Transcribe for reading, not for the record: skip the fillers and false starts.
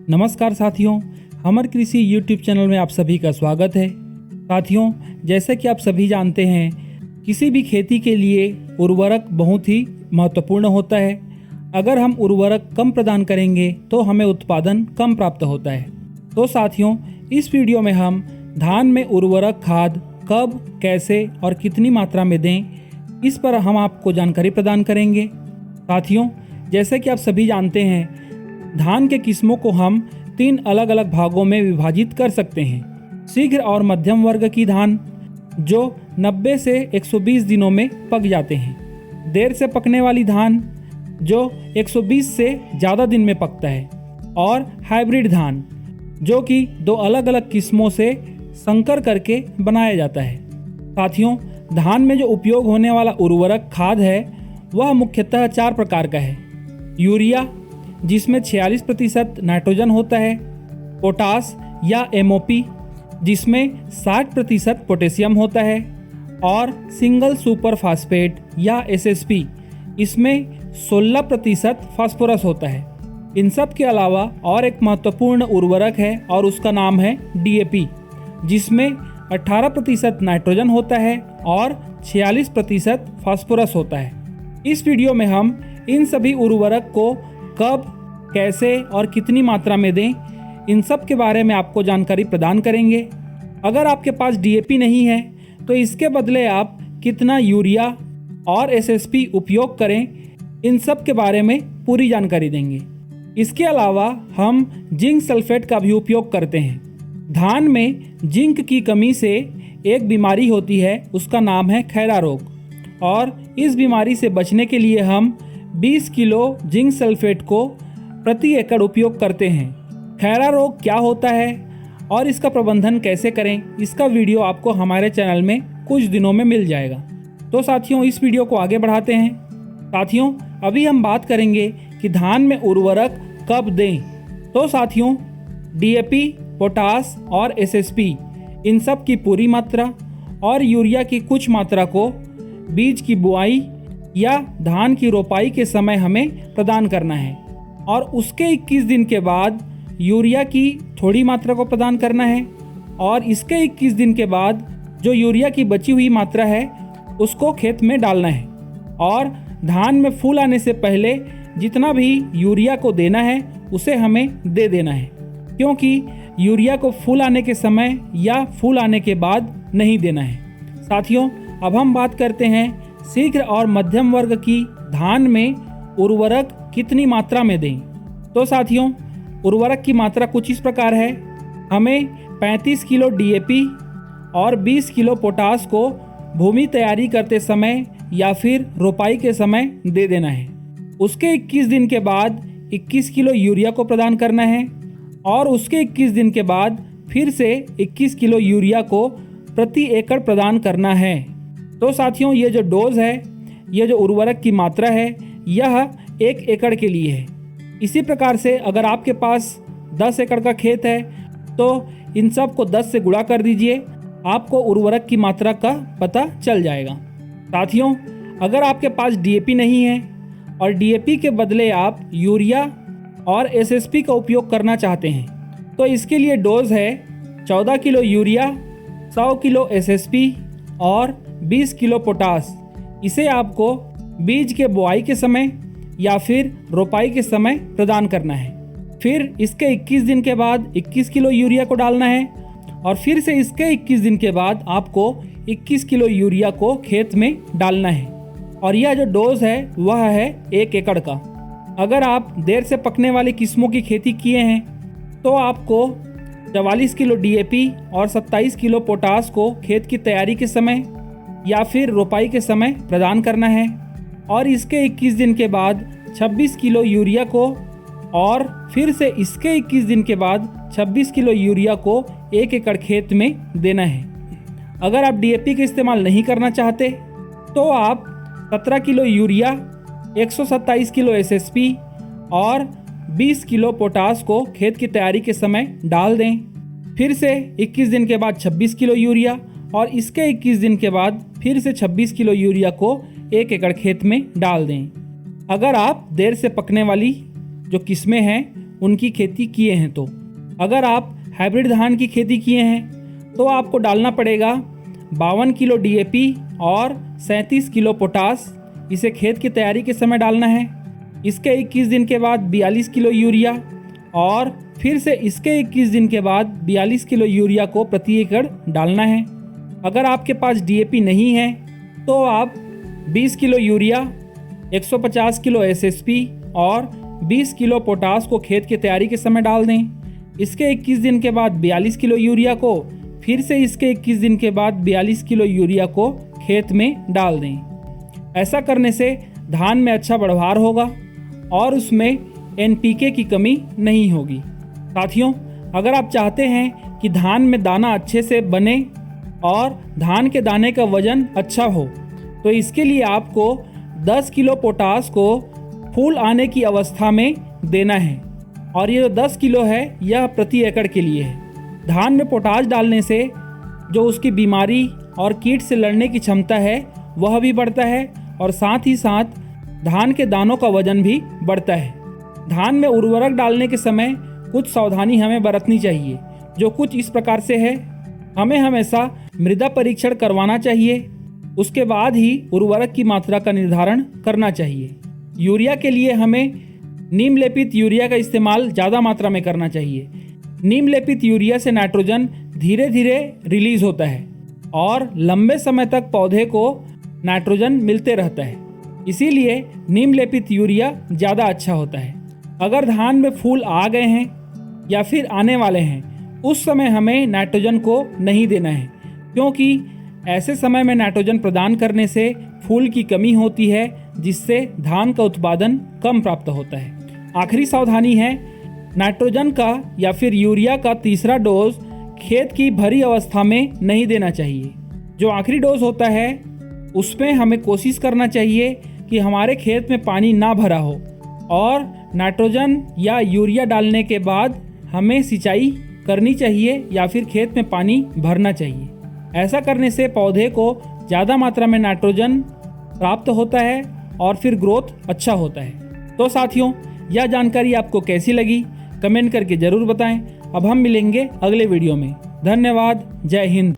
नमस्कार साथियों, हमर कृषि यूट्यूब चैनल में आप सभी का स्वागत है। साथियों, जैसे कि आप सभी जानते हैं, किसी भी खेती के लिए उर्वरक बहुत ही महत्वपूर्ण होता है। अगर हम उर्वरक कम प्रदान करेंगे तो हमें उत्पादन कम प्राप्त होता है। तो साथियों, इस वीडियो में हम धान में उर्वरक खाद कब, कैसे और कितनी मात्रा में दें, इस पर हम आपको जानकारी प्रदान करेंगे। साथियों, जैसे कि आप सभी जानते हैं, धान के किस्मों को हम 3 अलग अलग भागों में विभाजित कर सकते हैं। शीघ्र और मध्यम वर्ग की धान जो 90 से 120 दिनों में पक जाते हैं। देर से पकने वाली धान जो 120 से ज़्यादा दिन में पकता है। और हाइब्रिड धान जो कि 2 अलग अलग किस्मों से संकर करके बनाया जाता है। साथियों, धान में जो उपयोग होने वाला उर्वरक खाद है वह मुख्यतः 4 प्रकार का है। यूरिया जिसमें 46% नाइट्रोजन होता है, पोटास या MOP जिसमें 60% पोटेशियम होता है, और सिंगल सुपर फास्फेट या SSP इसमें 16% फास्फोरस होता है। इन सब के अलावा और एक महत्वपूर्ण उर्वरक है और उसका नाम है DAP जिसमें 18% नाइट्रोजन होता है और 46% फास्फोरस होता है। इस वीडियो में हम इन सभी उर्वरक को कब, कैसे और कितनी मात्रा में दें, इन सब के बारे में आपको जानकारी प्रदान करेंगे। अगर आपके पास DAP नहीं है तो इसके बदले आप कितना यूरिया और SSP उपयोग करें, इन सब के बारे में पूरी जानकारी देंगे। इसके अलावा हम जिंक सल्फेट का भी उपयोग करते हैं। धान में जिंक की कमी से एक बीमारी होती है, उसका नाम है खैरा रोग, और इस बीमारी से बचने के लिए हम 20 किलो जिंक सल्फेट को प्रति एकड़ उपयोग करते हैं। खैरा रोग क्या होता है और इसका प्रबंधन कैसे करें, इसका वीडियो आपको हमारे चैनल में कुछ दिनों में मिल जाएगा। तो साथियों, इस वीडियो को आगे बढ़ाते हैं। साथियों, अभी हम बात करेंगे कि धान में उर्वरक कब दें। तो साथियों, DAP, पोटास और SSP इन सब की पूरी मात्रा और यूरिया की कुछ मात्रा को बीज की बुआई या धान की रोपाई के समय हमें प्रदान करना है, और उसके 21 दिन के बाद यूरिया की थोड़ी मात्रा को प्रदान करना है, और इसके 21 दिन के बाद जो यूरिया की बची हुई मात्रा है उसको खेत में डालना है। और धान में फूल आने से पहले जितना भी यूरिया को देना है उसे हमें दे देना है, क्योंकि यूरिया को फूल आने के समय या फूल आने के बाद नहीं देना है। साथियों, अब हम बात करते हैं शीघ्र और मध्यम वर्ग की धान में उर्वरक कितनी मात्रा में दें। तो साथियों, उर्वरक की मात्रा कुछ इस प्रकार है। हमें 35 किलो DAP और 20 किलो पोटास को भूमि तैयारी करते समय या फिर रोपाई के समय दे देना है। उसके 21 दिन के बाद 21 किलो यूरिया को प्रदान करना है, और उसके 21 दिन के बाद फिर से 21 किलो यूरिया को प्रति एकड़ प्रदान करना है। तो साथियों, ये जो डोज है, ये जो उर्वरक की मात्रा है, यह 1 एकड़ के लिए है। इसी प्रकार से अगर आपके पास 10 एकड़ का खेत है तो इन सब को 10 से गुणा कर दीजिए, आपको उर्वरक की मात्रा का पता चल जाएगा। साथियों, अगर आपके पास DAP नहीं है और DAP के बदले आप यूरिया और SSP का उपयोग करना चाहते हैं, तो इसके लिए डोज है 14 किलो यूरिया, 100 किलो SSP और 20 किलो पोटास। इसे आपको बीज के बुआई के समय या फिर रोपाई के समय प्रदान करना है। फिर इसके 21 दिन के बाद 21 किलो यूरिया को डालना है, और फिर से इसके 21 दिन के बाद आपको 21 किलो यूरिया को खेत में डालना है। और यह जो डोज है वह है 1 एकड़ का। अगर आप देर से पकने वाली किस्मों की खेती किए हैं तो आपको 44 किलो DAP और 27 किलो पोटास को खेत की तैयारी के समय या फिर रोपाई के समय प्रदान करना है, और इसके 21 दिन के बाद 26 किलो यूरिया को, और फिर से इसके 21 दिन के बाद 26 किलो यूरिया को 1 एकड़ खेत में देना है। अगर आप DAP का इस्तेमाल नहीं करना चाहते तो आप 17 किलो यूरिया, 127 किलो SSP और 20 किलो पोटास को खेत की तैयारी के समय डाल दें। फिर से 21 दिन के बाद 26 किलो यूरिया, और इसके 21 दिन के बाद फिर से 26 किलो यूरिया को 1 एकड़ खेत में डाल दें। अगर आप देर से पकने वाली जो किस्में हैं उनकी खेती किए हैं तो। अगर आप हाइब्रिड धान की खेती किए हैं तो आपको डालना पड़ेगा 52 किलो DAP और 37 किलो पोटास। इसे खेत की तैयारी के समय डालना है। इसके 21 दिन के बाद 42 किलो यूरिया और फिर से इसके 21 दिन के बाद 42 किलो यूरिया को प्रति एकड़ डालना है। अगर आपके पास DAP नहीं है तो आप 20 किलो यूरिया, 150 किलो SSP और 20 किलो पोटास को खेत की तैयारी के समय डाल दें। इसके 21 दिन के बाद 42 किलो यूरिया को, फिर से इसके 21 दिन के बाद 42 किलो यूरिया को खेत में डाल दें। ऐसा करने से धान में अच्छा बढ़वार होगा और उसमें NPK की कमी नहीं होगी। साथियों, अगर आप चाहते हैं कि धान में दाना अच्छे से बने और धान के दाने का वजन अच्छा हो तो इसके लिए आपको 10 किलो पोटास को फूल आने की अवस्था में देना है और ये जो 10 किलो है यह प्रति एकड़ के लिए है। धान में पोटास डालने से जो उसकी बीमारी और कीट से लड़ने की क्षमता है वह भी बढ़ता है और साथ ही साथ धान के दानों का वजन भी बढ़ता है। धान में उर्वरक डालने के समय कुछ सावधानी हमें बरतनी चाहिए, जो कुछ इस प्रकार से है। हमें हमेशा मृदा परीक्षण करवाना चाहिए, उसके बाद ही उर्वरक की मात्रा का निर्धारण करना चाहिए। यूरिया के लिए हमें नीम लेपित यूरिया का इस्तेमाल ज़्यादा मात्रा में करना चाहिए। नीम लेपित यूरिया से नाइट्रोजन धीरे धीरे रिलीज होता है और लंबे समय तक पौधे को नाइट्रोजन मिलते रहता है, इसीलिए नीम लेपित यूरिया ज़्यादा अच्छा होता है। अगर धान में फूल आ गए हैं या फिर आने वाले हैं उस समय हमें नाइट्रोजन को नहीं देना है, क्योंकि ऐसे समय में नाइट्रोजन प्रदान करने से फूल की कमी होती है, जिससे धान का उत्पादन कम प्राप्त होता है। आखिरी सावधानी है, नाइट्रोजन का या फिर यूरिया का तीसरा डोज खेत की भरी अवस्था में नहीं देना चाहिए। जो आखिरी डोज होता है उसमें हमें कोशिश करना चाहिए कि हमारे खेत में पानी ना भरा हो और नाइट्रोजन या यूरिया डालने के बाद हमें सिंचाई करनी चाहिए या फिर खेत में पानी भरना चाहिए। ऐसा करने से पौधे को ज़्यादा मात्रा में नाइट्रोजन प्राप्त होता है और फिर ग्रोथ अच्छा होता है। तो साथियों, यह जानकारी आपको कैसी लगी कमेंट करके ज़रूर बताएं। अब हम मिलेंगे अगले वीडियो में। धन्यवाद। जय हिंद।